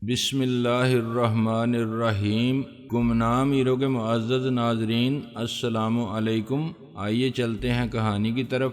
بسم اللہ الرحمن الرحیم۔ گمنام ہیرو کے معزز ناظرین، السلام علیکم۔ آئیے چلتے ہیں کہانی کی طرف۔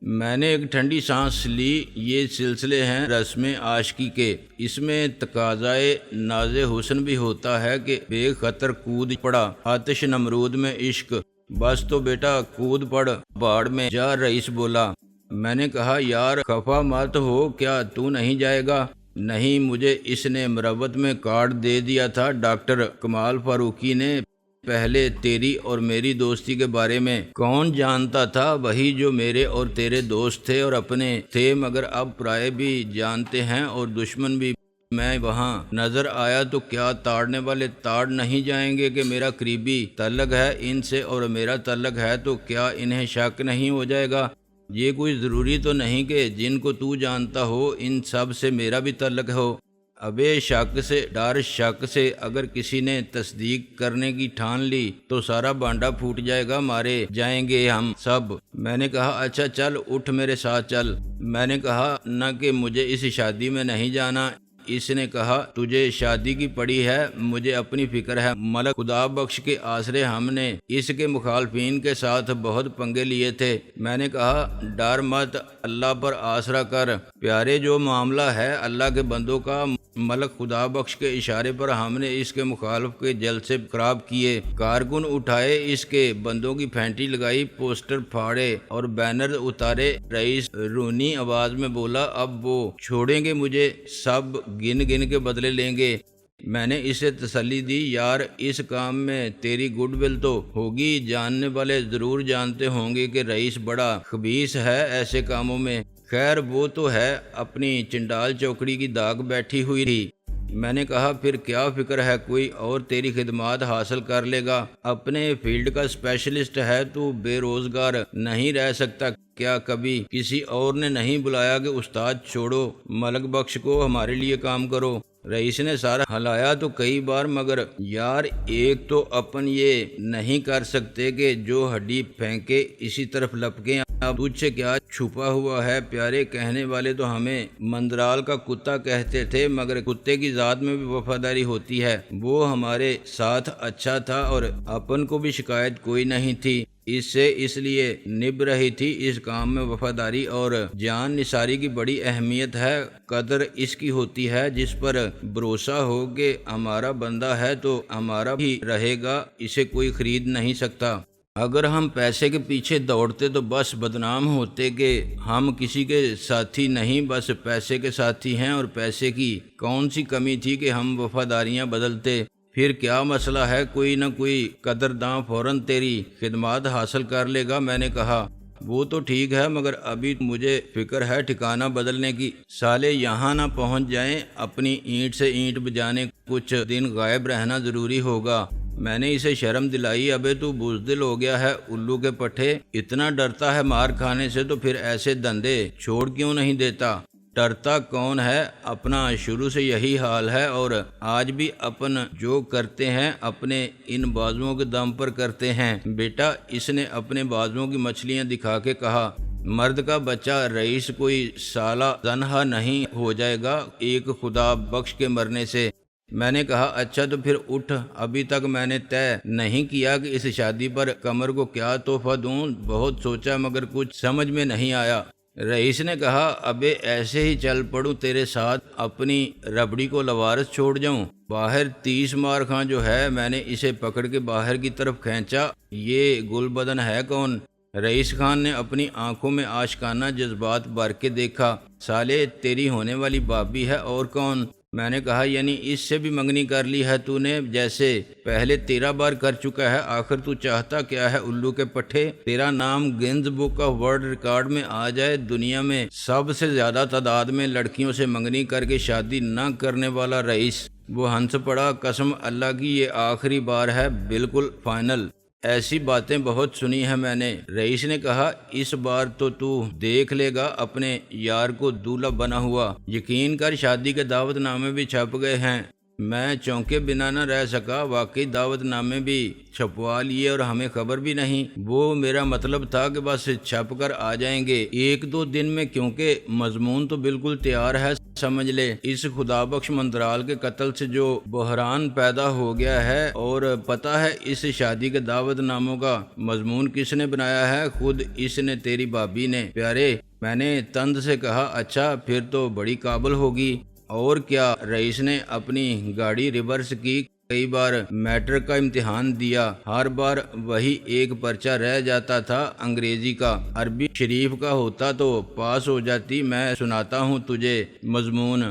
میں نے ایک ٹھنڈی سانس لی۔ یہ سلسلے ہیں رسم عاشقی کے۔ اس میں تقاضائے ناز حسن بھی ہوتا ہے کہ بے خطر کود پڑا آتش نمرود میں عشق، بس تو بیٹا کود پڑ باڑ میں جا، رئیس بولا۔ میں نے کہا یار خفا مت ہو، کیا تو نہیں جائے گا؟ نہیں، مجھے اس نے مروت میں کارڈ دے دیا تھا ڈاکٹر کمال فاروقی نے۔ پہلے تیری اور میری دوستی کے بارے میں کون جانتا تھا؟ وہی جو میرے اور تیرے دوست تھے اور اپنے تھے، مگر اب پرائے بھی جانتے ہیں اور دشمن بھی۔ میں وہاں نظر آیا تو کیا تاڑنے والے تاڑ نہیں جائیں گے کہ میرا قریبی تعلق ہے ان سے اور میرا تعلق ہے تو کیا انہیں شک نہیں ہو جائے گا؟ یہ کوئی ضروری تو نہیں کہ جن کو تو جانتا ہو ان سب سے میرا بھی تعلق ہو۔ ابے شک سے ڈر، شک سے اگر کسی نے تصدیق کرنے کی ٹھان لی تو سارا بانڈا پھوٹ جائے گا، مارے جائیں گے ہم سب۔ میں نے کہا اچھا چل اٹھ میرے ساتھ چل۔ میں نے کہا نہ کہ مجھے اس شادی میں نہیں جانا۔ اس نے کہا تجھے شادی کی پڑی ہے، مجھے اپنی فکر ہے۔ ملک خدا بخش کے آسرے ہم نے اس کے مخالفین کے ساتھ بہت پنگے لیے تھے۔ میں نے کہا ڈر مت، اللہ پر آسرا کر پیارے، جو معاملہ ہے اللہ کے بندوں کا۔ ملک خدا بخش کے اشارے پر ہم نے اس کے مخالف کے جلسے خراب کیے، کارکن اٹھائے، اس کے بندوں کی پھینٹی لگائی، پوسٹر پھاڑے اور بینر اتارے۔ رئیس رونی آواز میں بولا اب وہ چھوڑیں گے مجھے، سب گن گن کے بدلے لیں گے۔ میں نے اسے تسلی دی یار اس کام میں تیری گڈ ول تو ہوگی، جاننے والے ضرور جانتے ہوں گے کہ رئیس بڑا خبیث ہے ایسے کاموں میں۔ خیر وہ تو ہے، اپنی چنڈال چوکڑی کی داغ بیٹھی ہوئی تھی۔ میں نے کہا پھر کیا فکر ہے، کوئی اور تیری خدمات حاصل کر لے گا، اپنے فیلڈ کا اسپیشلسٹ ہے تو بے روزگار نہیں رہ سکتا۔ کیا کبھی کسی اور نے نہیں بلایا کہ استاد چھوڑو ملک بخش کو، ہمارے لیے کام کرو؟ رئیس نے سارا ہلایا تو کئی بار، مگر یار ایک تو اپن یہ نہیں کر سکتے کہ جو ہڈی پھینکے اسی طرف لپکیں۔ اب تجھ سے کیا چھپا ہوا ہے پیارے؟ کہنے والے تو ہمیں مندرال کا کتا کہتے تھے، مگر کتے کی ذات میں بھی وفاداری ہوتی ہے۔ وہ ہمارے ساتھ اچھا تھا اور اپن کو بھی شکایت کوئی نہیں تھی، اس سے اس لیے نبھ رہی تھی۔ اس کام میں وفاداری اور جان نثاری کی بڑی اہمیت ہے۔ قدر اس کی ہوتی ہے جس پر بھروسہ ہو کہ ہمارا بندہ ہے تو ہمارا بھی رہے گا، اسے کوئی خرید نہیں سکتا۔ اگر ہم پیسے کے پیچھے دوڑتے تو بس بدنام ہوتے کہ ہم کسی کے ساتھی نہیں، بس پیسے کے ساتھی ہیں، اور پیسے کی کون سی کمی تھی کہ ہم وفاداریاں بدلتے؟ پھر کیا مسئلہ ہے، کوئی نہ کوئی قدرداں فوراً تیری خدمات حاصل کر لے گا۔ میں نے کہا وہ تو ٹھیک ہے، مگر ابھی مجھے فکر ہے ٹھکانہ بدلنے کی، سالے یہاں نہ پہنچ جائیں اپنی اینٹ سے اینٹ بجانے، کچھ دن غائب رہنا ضروری ہوگا۔ میں نے اسے شرم دلائی، ابے تو بزدل ہو گیا ہے الو کے پٹھے، اتنا ڈرتا ہے مار کھانے سے تو پھر ایسے دندے چھوڑ کیوں نہیں دیتا؟ ڈرتا کون ہے، اپنا شروع سے یہی حال ہے، اور آج بھی اپن جو کرتے ہیں اپنے ان بازوؤں کے دم پر کرتے ہیں۔ بیٹا اس نے اپنے بازوؤں کی مچھلیاں دکھا کے کہا، مرد کا بچہ رئیس کوئی سالہ زنہا نہیں ہو جائے گا ایک خدا بخش کے مرنے سے۔ میں نے کہا اچھا تو پھر اٹھ، ابھی تک میں نے طے نہیں کیا کہ اس شادی پر قمر کو کیا تحفہ دوں، بہت سوچا مگر کچھ سمجھ میں نہیں آیا۔ رئیس نے کہا ابے ایسے ہی چل پڑوں تیرے ساتھ، اپنی ربڑی کو لوارس چھوڑ جاؤں؟ باہر 30 مار خاں جو ہے۔ میں نے اسے پکڑ کے باہر کی طرف کھینچا، یہ گل بدن ہے کون؟ رئیس خان نے اپنی آنکھوں میں عاشقانہ جذبات بھر کے دیکھا، سالے تیری ہونے والی بابی ہے، اور کون؟ میں نے کہا یعنی اس سے بھی منگنی کر لی ہے تو نے، جیسے پہلے 13 بار کر چکا ہے؟ آخر تو چاہتا کیا ہے الو کے پٹھے؟ تیرا نام guns book of world record میں آ جائے، دنیا میں سب سے زیادہ تعداد میں لڑکیوں سے منگنی کر کے شادی نہ کرنے والا رئیس۔ وہ ہنس پڑا، قسم اللہ کی یہ آخری بار ہے، بالکل فائنل۔ ایسی باتیں بہت سنی ہیں میں نے۔ رئیس نے کہا اس بار تو دیکھ لے گا اپنے یار کو دولہا بنا ہوا، یقین کر شادی کے دعوت نامے بھی چھپ گئے ہیں۔ میں چونکے بنا نہ رہ سکا، واقعی دعوت نامے بھی چھپوا لیے اور ہمیں خبر بھی نہیں۔ وہ میرا مطلب تھا کہ بس چھپ کر آ جائیں گے 1-2 دن میں، کیونکہ مضمون تو بالکل تیار ہے۔ سمجھ لے اس خدا بخش منترال کے قتل سے جو بحران پیدا ہو گیا ہے، اور پتہ ہے اس شادی کے دعوت ناموں کا مضمون کس نے بنایا ہے؟ خود اس نے، تیری بھابھی نے۔ پیارے، میں نے طنز سے کہا، اچھا پھر تو بڑی قابل ہوگی۔ اور کیا؟ رئیس نے اپنی گاڑی ریورس کی۔ کئی بار میٹرک کا امتحان دیا، ہر بار وہی ایک پرچہ رہ جاتا تھا انگریزی کا۔ عربی شریف کا ہوتا تو پاس ہو جاتی۔ میں سناتا ہوں تجھے مضمون۔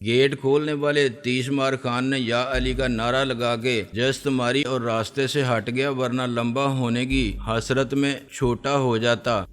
گیٹ کھولنے والے 30 مار خان نے یا علی کا نعرہ لگا کے جست ماری اور راستے سے ہٹ گیا، ورنہ لمبا ہونے کی حسرت میں چھوٹا ہو جاتا۔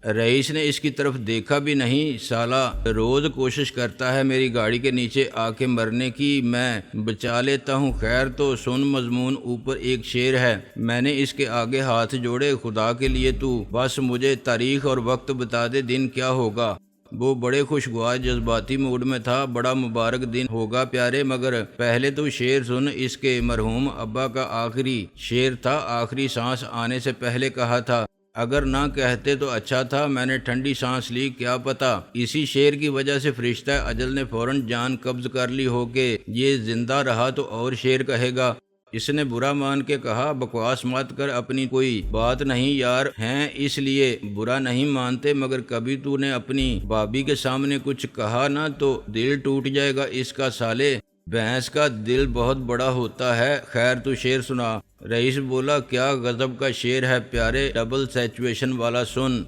رئیس نے اس کی طرف دیکھا بھی نہیں۔ سالہ روز کوشش کرتا ہے میری گاڑی کے نیچے آ کے مرنے کی، میں بچا لیتا ہوں۔ خیر تو سن مضمون۔ اوپر ایک شعر ہے، میں نے اس کے آگے ہاتھ جوڑے، خدا کے لیے تو بس مجھے تاریخ اور وقت بتا دے، دن کیا ہوگا۔ وہ بڑے خوشگوار جذباتی موڈ میں تھا۔ بڑا مبارک دن ہوگا پیارے، مگر پہلے تو شعر سن۔ اس کے مرحوم ابا کا آخری شعر تھا، آخری سانس آنے سے پہلے کہا تھا۔ اگر نہ کہتے تو اچھا تھا۔ میں نے ٹھنڈی سانس لی، کیا پتا اسی شعر کی وجہ سے فرشتہ اجل نے فوراً جان قبض کر لی ہو کہ یہ زندہ رہا تو اور شعر کہے گا۔ اس نے برا مان کے کہا، بکواس مت کر، اپنی کوئی بات نہیں یار، ہیں اس لیے برا نہیں مانتے، مگر کبھی تو نے اپنی بھابھی کے سامنے کچھ کہا نا تو دل ٹوٹ جائے گا اس کا۔ سالے بھینس کا دل بہت بڑا ہوتا ہے۔ خیر تو شعر سنا۔ رئیس بولا، کیا غضب کا شعر ہے پیارے، ڈبل سیچویشن والا سن۔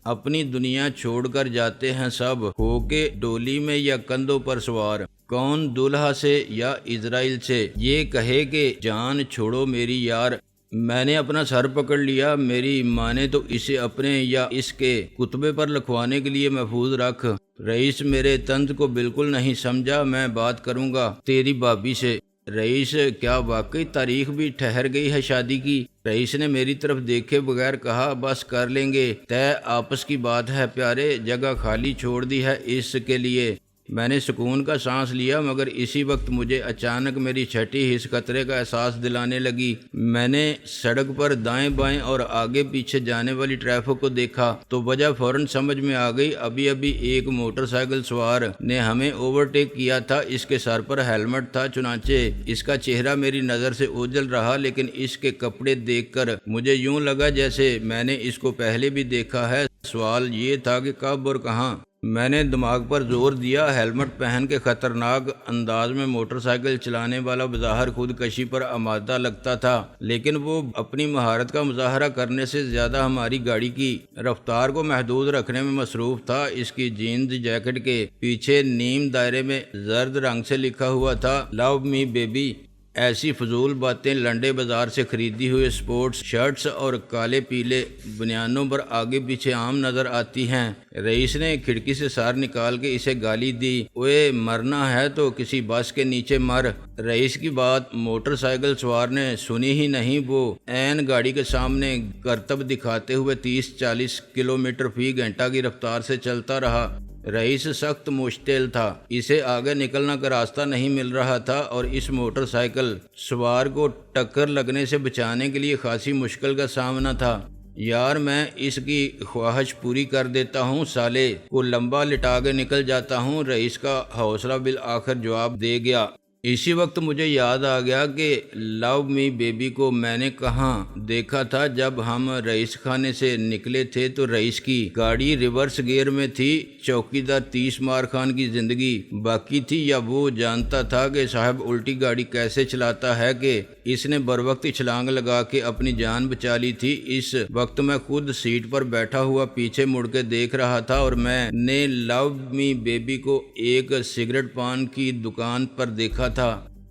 اپنی دنیا چھوڑ کر جاتے ہیں سب، ہو کے ڈولی میں یا کندھوں پر سوار، کون دلہا سے یا اسرائیل سے یہ کہے کہ جان چھوڑو میری یار۔ میں نے اپنا سر پکڑ لیا، میری ماں نے تو اسے اپنے یا اس کے کتبے پر لکھوانے کے لیے محفوظ رکھ۔ رئیس میرے طنز کو بالکل نہیں سمجھا، میں بات کروں گا تیری بھابھی سے۔ رئیس، کیا واقعی تاریخ بھی ٹھہر گئی ہے شادی کی؟ رئیس نے میری طرف دیکھے بغیر کہا، بس کر لیں گے طے، آپس کی بات ہے پیارے، جگہ خالی چھوڑ دی ہے اس کے لیے۔ میں نے سکون کا سانس لیا، مگر اسی وقت مجھے اچانک میری چھٹی حص خطرے کا احساس دلانے لگی۔ میں نے سڑک پر دائیں بائیں اور آگے پیچھے جانے والی ٹریفک کو دیکھا تو وجہ فوراً سمجھ میں آ گئی۔ ابھی ایک موٹر سائیکل سوار نے ہمیں اوورٹیک کیا تھا، اس کے سر پر ہیلمٹ تھا، چنانچہ اس کا چہرہ میری نظر سے اوجھل رہا، لیکن اس کے کپڑے دیکھ کر مجھے یوں لگا جیسے میں نے اس کو پہلے بھی دیکھا ہے۔ سوال یہ تھا کہ کب اور کہاں۔ میں نے دماغ پر زور دیا۔ ہیلمٹ پہن کے خطرناک انداز میں موٹر سائیکل چلانے والا بظاہر خودکشی پر آمادہ لگتا تھا، لیکن وہ اپنی مہارت کا مظاہرہ کرنے سے زیادہ ہماری گاڑی کی رفتار کو محدود رکھنے میں مصروف تھا۔ اس کی جینز جیکٹ کے پیچھے نیم دائرے میں زرد رنگ سے لکھا ہوا تھا، لو می بیبی۔ ایسی فضول باتیں لنڈے بازار سے خریدی ہوئے سپورٹس شرٹس اور کالے پیلے بنیانوں پر آگے پیچھے عام نظر آتی ہیں۔ رئیس نے کھڑکی سے سار نکال کے اسے گالی دی، اوے مرنا ہے تو کسی بس کے نیچے مر۔ رئیس کی بات موٹر سائیکل سوار نے سنی ہی نہیں، وہ عین گاڑی کے سامنے کرتب دکھاتے ہوئے 30-40 کلومیٹر فی گھنٹہ کی رفتار سے چلتا رہا۔ رئیس سخت مشتعل تھا، اسے آگے نکلنا کا راستہ نہیں مل رہا تھا، اور اس موٹر سائیکل سوار کو ٹکر لگنے سے بچانے کے لیے خاصی مشکل کا سامنا تھا۔ یار میں اس کی خواہش پوری کر دیتا ہوں، سالے کو لمبا لٹا کے نکل جاتا ہوں۔ رئیس کا حوصلہ بالآخر جواب دے گیا۔ اسی وقت مجھے یاد آ گیا کہ لو می بیبی کو میں نے کہاں دیکھا تھا۔ جب ہم رئیس خانے سے نکلے تھے تو رئیس کی گاڑی ریورس گیئر میں تھی۔ چوکیدار 30 مار خان کی زندگی باقی تھی، یا وہ جانتا تھا کہ صاحب الٹی گاڑی کیسے چلاتا ہے کہ اس نے بروقت چھلانگ لگا کے اپنی جان بچا لی تھی۔ اس وقت میں خود سیٹ پر بیٹھا ہوا پیچھے مڑ کے دیکھ رہا تھا، اور میں نے لو می بیبی کو ایک سگریٹ پان کی دکان پر دیکھا تھا۔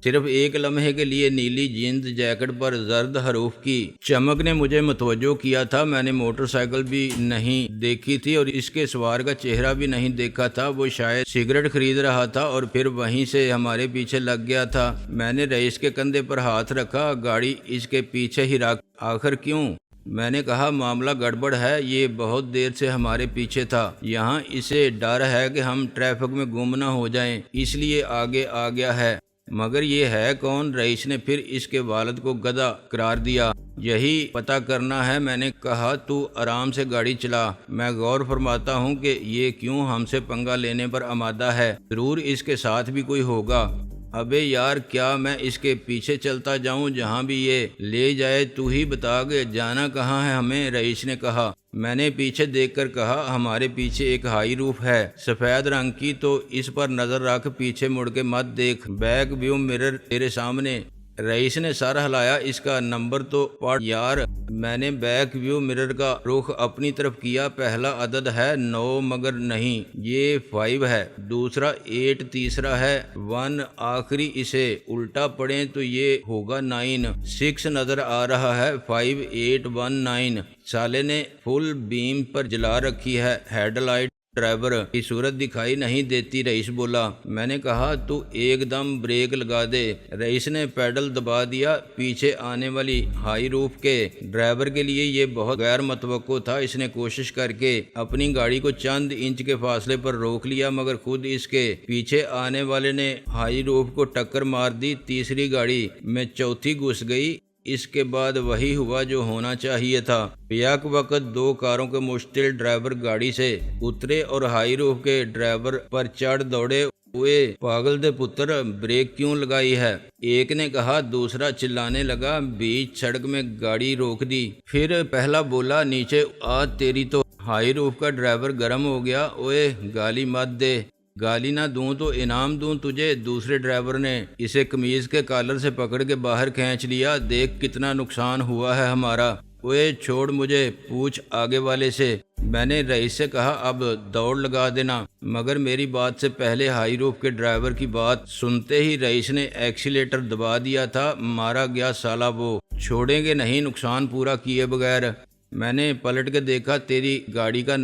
صرف ایک لمحے کے لیے نیلی جینز جیکٹ پر زرد حروف کی چمک نے مجھے متوجہ کیا تھا۔ میں نے موٹر سائیکل بھی نہیں دیکھی تھی اور اس کے سوار کا چہرہ بھی نہیں دیکھا تھا۔ وہ شاید سگریٹ خرید رہا تھا اور پھر وہیں سے ہمارے پیچھے لگ گیا تھا۔ میں نے رئیس کے کندھے پر ہاتھ رکھا، گاڑی اس کے پیچھے ہی رکھ۔ آخر کیوں؟ میں نے کہا، معاملہ گڑبڑ ہے، یہ بہت دیر سے ہمارے پیچھے تھا، یہاں اسے ڈر ہے کہ ہم ٹریفک میں گم نہ ہو جائیں، اس لیے آگے آ گیا ہے۔ مگر یہ ہے کون؟ رئیس نے پھر اس کے والد کو گدھا قرار دیا۔ یہی پتہ کرنا ہے۔ میں نے کہا تو آرام سے گاڑی چلا، میں غور فرماتا ہوں کہ یہ کیوں ہم سے پنگا لینے پر آمادہ ہے، ضرور اس کے ساتھ بھی کوئی ہوگا۔ ابے یار، کیا میں اس کے پیچھے چلتا جاؤں؟ جہاں بھی یہ لے جائے تو ہی بتا گے، جانا کہاں ہے ہمیں؟ رئیس نے کہا۔ میں نے پیچھے دیکھ کر کہا، ہمارے پیچھے ایک ہائی روف ہے، سفید رنگ کی، تو اس پر نظر رکھ، پیچھے مڑ کے مت دیکھ، بیک ویو مرر تیرے سامنے۔ رئیس نے سر ہلایا، اس کا نمبر تو پڑھ یار۔ میں نے بیک ویو مرر کا رخ اپنی طرف کیا، پہلا عدد ہے 9 مگر نہیں، یہ 5 ہے، دوسرا 8، تیسرا ہے 1، آخری اسے الٹا پڑھیں تو یہ ہوگا 9، 6 نظر آ رہا ہے، 5 8 1 9۔ سالے نے فل بیم پر جلا رکھی ہے، ہیڈ لائٹ ڈرائیور کی صورت دکھائی نہیں دیتی۔ رئیس بولا۔ میں نے کہا تو ایک دم بریک لگا دے۔ رئیس نے پیڈل دبا دیا۔ پیچھے آنے والی ہائی روف کے ڈرائیور کے لیے یہ بہت غیر متوقع تھا۔ اس نے کوشش کر کے اپنی گاڑی کو چند انچ کے فاصلے پر روک لیا، مگر خود اس کے پیچھے آنے والے نے ہائی روف کو ٹکر مار دی، تیسری گاڑی میں چوتھی گھس گئی۔ اس کے بعد وہی ہوا جو ہونا چاہیے تھا۔ یک وقت 2 کاروں کے مشتل ڈرائیور گاڑی سے اترے اور ہائی روف کے ڈرائیور پر چڑھ دوڑے۔ اوئے پاگل دے پتر، بریک کیوں لگائی ہے؟ ایک نے کہا۔ دوسرا چلانے لگا، بیچ سڑک میں گاڑی روک دی۔ پھر پہلا بولا، نیچے آ، تیری تو ہائی روف کا ڈرائیور گرم ہو گیا۔ اوئے گالی مت دے، گالی نہ دوں تو انعام دوں تجھے۔ دوسرے ڈرائیور نے اسے قمیض کے کالر سے پکڑ کے باہر کھینچ لیا۔ دیکھ کتنا نقصان ہوا ہے ہمارا۔ اوئے چھوڑ مجھے، پوچھ آگے والے سے۔ میں نے رئیس سے کہا، اب دوڑ لگا دینا، مگر میری بات سے پہلے ہائی روف کے ڈرائیور کی بات سنتے ہی رئیس نے ایکسیلیٹر دبا دیا تھا۔ مارا گیا سالا، وہ چھوڑیں گے نہیں نقصان پورا کیے بغیر۔ میں نے پلٹ کے دیکھا، تیری گاڑی کا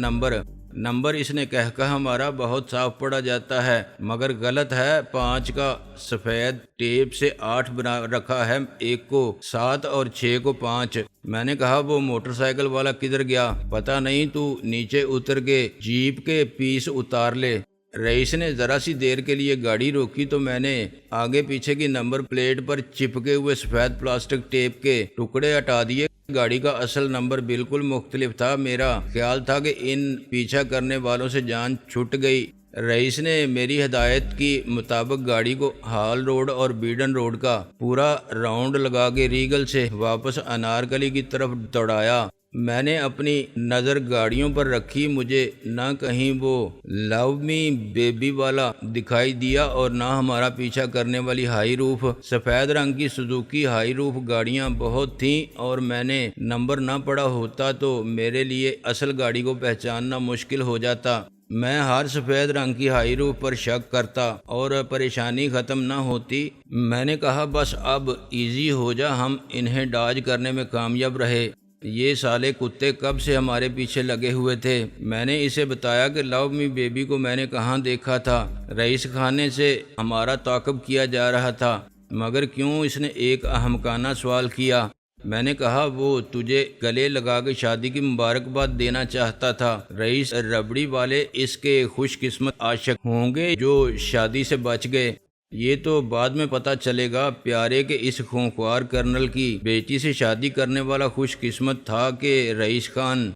نمبر اس نے کہہ ہمارا بہت صاف پڑا جاتا ہے، مگر غلط ہے، 5 کا سفید ٹیپ سے 8 بنا رکھا ہے، 1 کو 7 اور 6 کو 5۔ میں نے کہا، وہ موٹر سائیکل والا کدھر گیا؟ پتہ نہیں، تو نیچے اتر کے جیپ کے پیس اتار لے۔ رئیس نے ذرا سی دیر کے لیے گاڑی روکی تو میں نے آگے پیچھے کی نمبر پلیٹ پر چپکے ہوئے سفید پلاسٹک ٹیپ کے ٹکڑے ہٹا دیے۔ گاڑی کا اصل نمبر بالکل مختلف تھا۔ میرا خیال تھا کہ ان پیچھا کرنے والوں سے جان چھٹ گئی۔ رئیس نے میری ہدایت کی مطابق گاڑی کو ہال روڈ اور بیڈن روڈ کا پورا راؤنڈ لگا کے ریگل سے واپس انارکلی کی طرف دوڑایا۔ میں نے اپنی نظر گاڑیوں پر رکھی، مجھے نہ کہیں وہ لو می بیبی والا دکھائی دیا اور نہ ہمارا پیچھا کرنے والی ہائی روف۔ سفید رنگ کی سوزوکی ہائی روف گاڑیاں بہت تھیں اور میں نے نمبر نہ پڑا ہوتا تو میرے لیے اصل گاڑی کو پہچاننا مشکل ہو جاتا۔ میں ہر سفید رنگ کی ہائی روف پر شک کرتا اور پریشانی ختم نہ ہوتی۔ میں نے کہا، بس اب ایزی ہو جا، ہم انہیں ڈاج کرنے میں کامیاب رہے۔ یہ سالے کتے کب سے ہمارے پیچھے لگے ہوئے تھے۔ میں نے اسے بتایا کہ لو می بیبی کو میں نے کہاں دیکھا تھا۔ رئیس خانے سے ہمارا تعاقب کیا جا رہا تھا۔ مگر کیوں؟ اس نے ایک احمقانہ سوال کیا۔ میں نے کہا، وہ تجھے گلے لگا کے شادی کی مبارکباد دینا چاہتا تھا۔ رئیس ربڑی والے اس کے خوش قسمت عاشق ہوں گے جو شادی سے بچ گئے۔ یہ تو بعد میں پتہ چلے گا۔ پیارے کے اس خونخوار کرنل کی بیٹی سے شادی کرنے والا خوش قسمت تھا کہ رئیس خان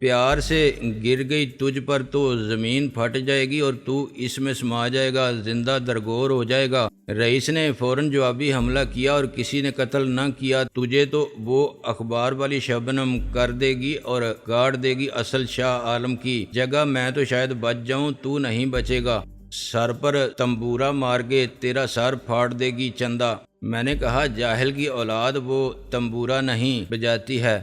پیار سے گر گئی تجھ پر تو زمین پھٹ جائے گی اور تو اس میں سما جائے گا، زندہ درگور ہو جائے گا۔ رئیس نے فوراً جوابی حملہ کیا، اور کسی نے قتل نہ کیا تجھے تو وہ اخبار والی شبنم کر دے گی اور گاڑ دے گی اصل شاہ عالم کی جگہ۔ میں تو شاید بچ جاؤں، تو نہیں بچے گا۔ سر پر تمبورا مار کے تیرا سر پھاڑ دے گی چندہ۔ میں نے کہا، جاہل کی اولاد، وہ تمبورا نہیں بجاتی ہے۔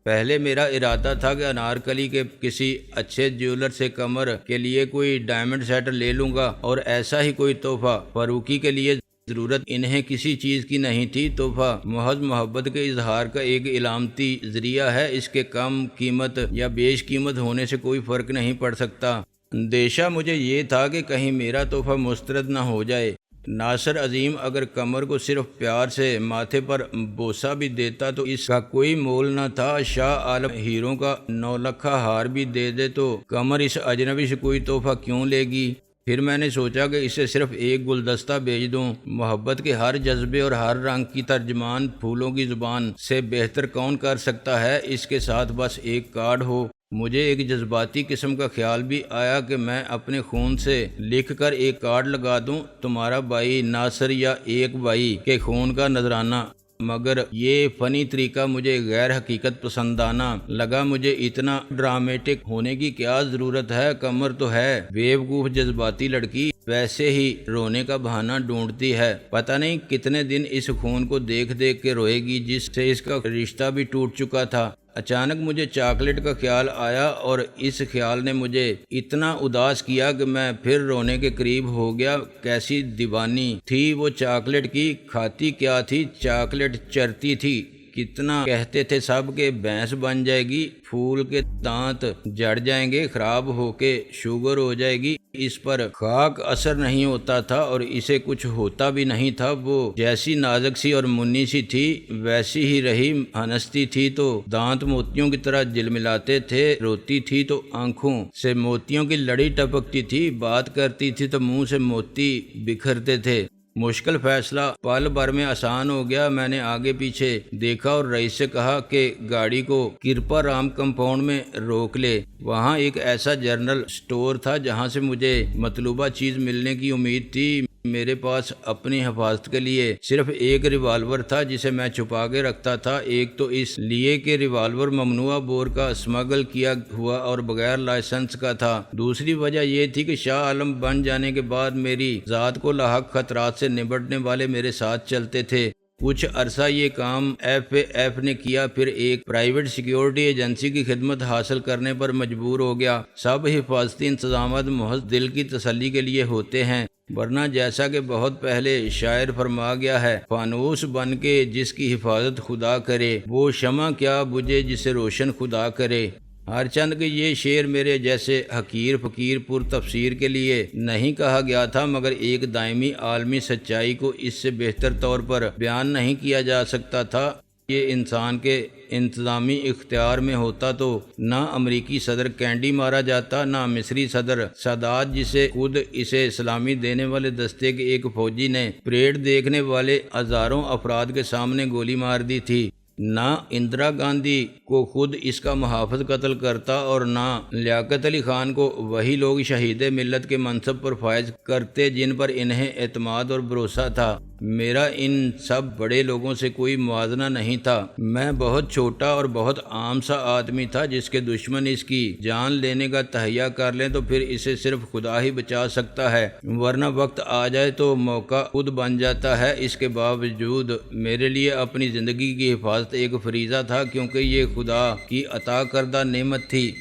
پہلے میرا ارادہ تھا کہ انارکلی کے کسی اچھے جیولر سے کمر کے لیے کوئی ڈائمنڈ سیٹ لے لوں گا اور ایسا ہی کوئی تحفہ۔ فاروقی کے لیے ضرورت انہیں کسی چیز کی نہیں تھی۔ تحفہ محض محبت کے اظہار کا ایک علامتی ذریعہ ہے، اس کے کم قیمت یا بیش قیمت ہونے سے کوئی فرق نہیں پڑ سکتا۔ اندیشہ مجھے یہ تھا کہ کہیں میرا تحفہ مسترد نہ ہو جائے۔ ناصر عظیم اگر قمر کو صرف پیار سے ماتھے پر بوسہ بھی دیتا تو اس کا کوئی مول نہ تھا۔ شاہ عالم ہیروں کا 9 لکھا ہار بھی دے دے تو قمر اس اجنبی سے کوئی تحفہ کیوں لے گی؟ پھر میں نے سوچا کہ اسے صرف ایک گلدستہ بھیج دوں۔ محبت کے ہر جذبے اور ہر رنگ کی ترجمان پھولوں کی زبان سے بہتر کون کر سکتا ہے؟ اس کے ساتھ بس ایک کارڈ ہو۔ مجھے ایک جذباتی قسم کا خیال بھی آیا کہ میں اپنے خون سے لکھ کر ایک کارڈ لگا دوں، تمہارا بھائی ناصر، یا ایک بھائی کے خون کا نذرانہ۔ مگر یہ فنی طریقہ مجھے غیر حقیقت پسندانہ لگا۔ مجھے اتنا ڈرامیٹک ہونے کی کیا ضرورت ہے؟ کمر تو ہے، بیوقوف جذباتی لڑکی ویسے ہی رونے کا بہانہ ڈھونڈتی ہے۔ پتہ نہیں کتنے دن اس خون کو دیکھ دیکھ کے روئے گی جس سے اس کا رشتہ بھی ٹوٹ چکا تھا۔ اچانک مجھے چاکلیٹ کا خیال آیا اور اس خیال نے مجھے اتنا اداس کیا کہ میں پھر رونے کے قریب ہو گیا۔ کیسی دیوانی تھی وہ چاکلیٹ کی! کھاتی کیا تھی؟ چاکلیٹ چرتی تھی۔ کتنا کہتے تھے سب کہ بھینس بن جائے گی، پھول کے دانت جڑ جائیں گے، خراب ہو کے شوگر ہو جائے گی۔ اس پر خاک اثر نہیں ہوتا تھا اور اسے کچھ ہوتا بھی نہیں تھا۔ وہ جیسی نازک سی اور منی سی تھی ویسی ہی رہی۔ ہنستی تھی تو دانت موتیوں کی طرح جلملاتے تھے، روتی تھی تو آنکھوں سے موتیوں کی لڑی ٹپکتی تھی، بات کرتی تھی تو منہ سے موتی بکھرتے تھے۔ مشکل فیصلہ پل بھر میں آسان ہو گیا۔ میں نے آگے پیچھے دیکھا اور رئیس سے کہا کہ گاڑی کو کرپا رام کمپاؤنڈ میں روک لے۔ وہاں ایک ایسا جنرل سٹور تھا جہاں سے مجھے مطلوبہ چیز ملنے کی امید تھی۔ میرے پاس اپنی حفاظت کے لیے صرف ایک ریوالور تھا جسے میں چھپا کے رکھتا تھا۔ ایک تو اس لیے کہ ریوالور ممنوعہ بور کا اسمگل کیا ہوا اور بغیر لائسنس کا تھا۔ دوسری وجہ یہ تھی کہ شاہ عالم بن جانے کے بعد میری ذات کو لاحق خطرات سے نمٹنے والے میرے ساتھ چلتے تھے۔ کچھ عرصہ یہ کام ایف نے کیا، پھر ایک پرائیویٹ سیکیورٹی ایجنسی کی خدمت حاصل کرنے پر مجبور ہو گیا۔ سب حفاظتی انتظامات محض دل کی تسلی کے لیے ہوتے ہیں، ورنہ جیسا کہ بہت پہلے شاعر فرما گیا ہے، فانوس بن کے جس کی حفاظت خدا کرے، وہ شمع کیا بجھے جسے روشن خدا کرے۔ ہر چند کہ یہ شعر میرے جیسے حقیر فقیر پر تفسیر کے لیے نہیں کہا گیا تھا، مگر ایک دائمی عالمی سچائی کو اس سے بہتر طور پر بیان نہیں کیا جا سکتا تھا۔ یہ انسان کے انتظامی اختیار میں ہوتا تو نہ امریکی صدر کینڈی مارا جاتا، نہ مصری صدر سادات جسے خود اسے سلامی دینے والے دستے کے ایک فوجی نے پریڈ دیکھنے والے ہزاروں افراد کے سامنے گولی مار دی تھی، نہ اندرا گاندھی کو خود اس کا محافظ قتل کرتا، اور نہ لیاقت علی خان کو وہی لوگ شہید ملت کے منصب پر فائز کرتے جن پر انہیں اعتماد اور بھروسہ تھا۔ میرا ان سب بڑے لوگوں سے کوئی موازنہ نہیں تھا۔ میں بہت چھوٹا اور بہت عام سا آدمی تھا جس کے دشمن اس کی جان لینے کا تہیہ کر لیں تو پھر اسے صرف خدا ہی بچا سکتا ہے، ورنہ وقت آ جائے تو موقع خود بن جاتا ہے۔ اس کے باوجود میرے لیے اپنی زندگی کی حفاظت ایک فریضہ تھا، کیونکہ یہ خدا کی عطا کردہ نعمت تھی۔